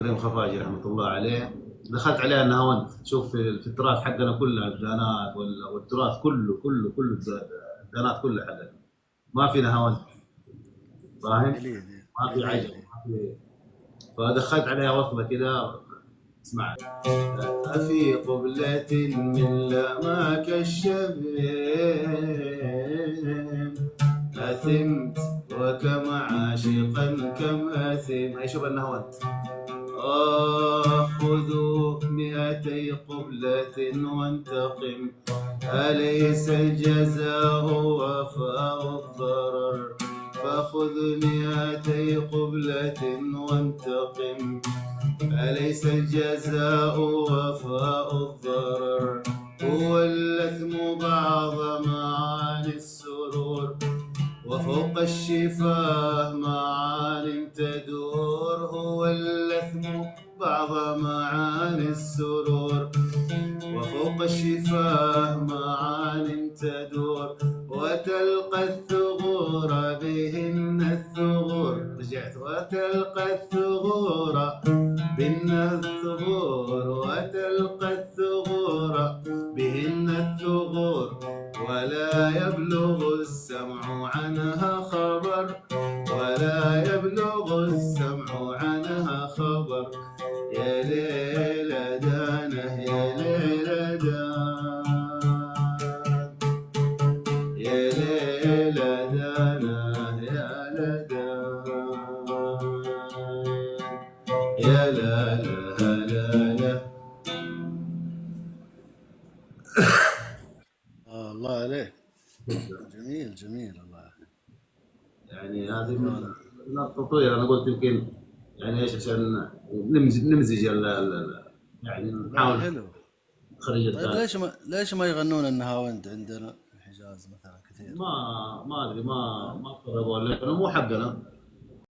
كريم خفاجي رحمه الله عليه. دخلت عليها النهاوند. شوف في التراث حقنا كلها الدانات والتراث كله الدانات كلها حقنا. ما في نهاوند. فاهم؟ جميل. ما في عجم، جميل. ما في. فدخلت عليها وصله كده. اسمع. أفي قبلة من لماك الشبيب أثمت وكم عاشقا كم أثم. أي شوف النهوند. خذوا 200 قبلة وانتقم، أليس الجزاء وفاء الضرر؟ فخذ 200 قبلة وانتقم، أليس الجزاء وفاء الضرر؟ هو اللثم بعض معاني السرور، وفوق الشفاه معان تدور. هو اللثم بعض معاني السرور، وفوق الشفاه معان تدور. وتلقى الثغور بهن الثغور. رجعت. وتلقى الثغور بهن الثغور، وتلقى الثغور بهن الثغور، ولا يبلغ السمع عنها خبر، ولا يبلغ السمع عنها خبر. يا ليل دانه يا ليل دان، يا ليل دانه يا لدان، يا لا لا لا لا. الله عليك. جميل جميل الله. يعني هذه والله من التطوير. انا قلت يمكن يعني ايش عشان نمزج يعني لا، نحاول حلو. نخرج طيب الدار. ليش ما يغنون النهاوند عندنا في الحجاز مثلا كثير؟ ما ادري، ما قربوا لانه مو حقنا.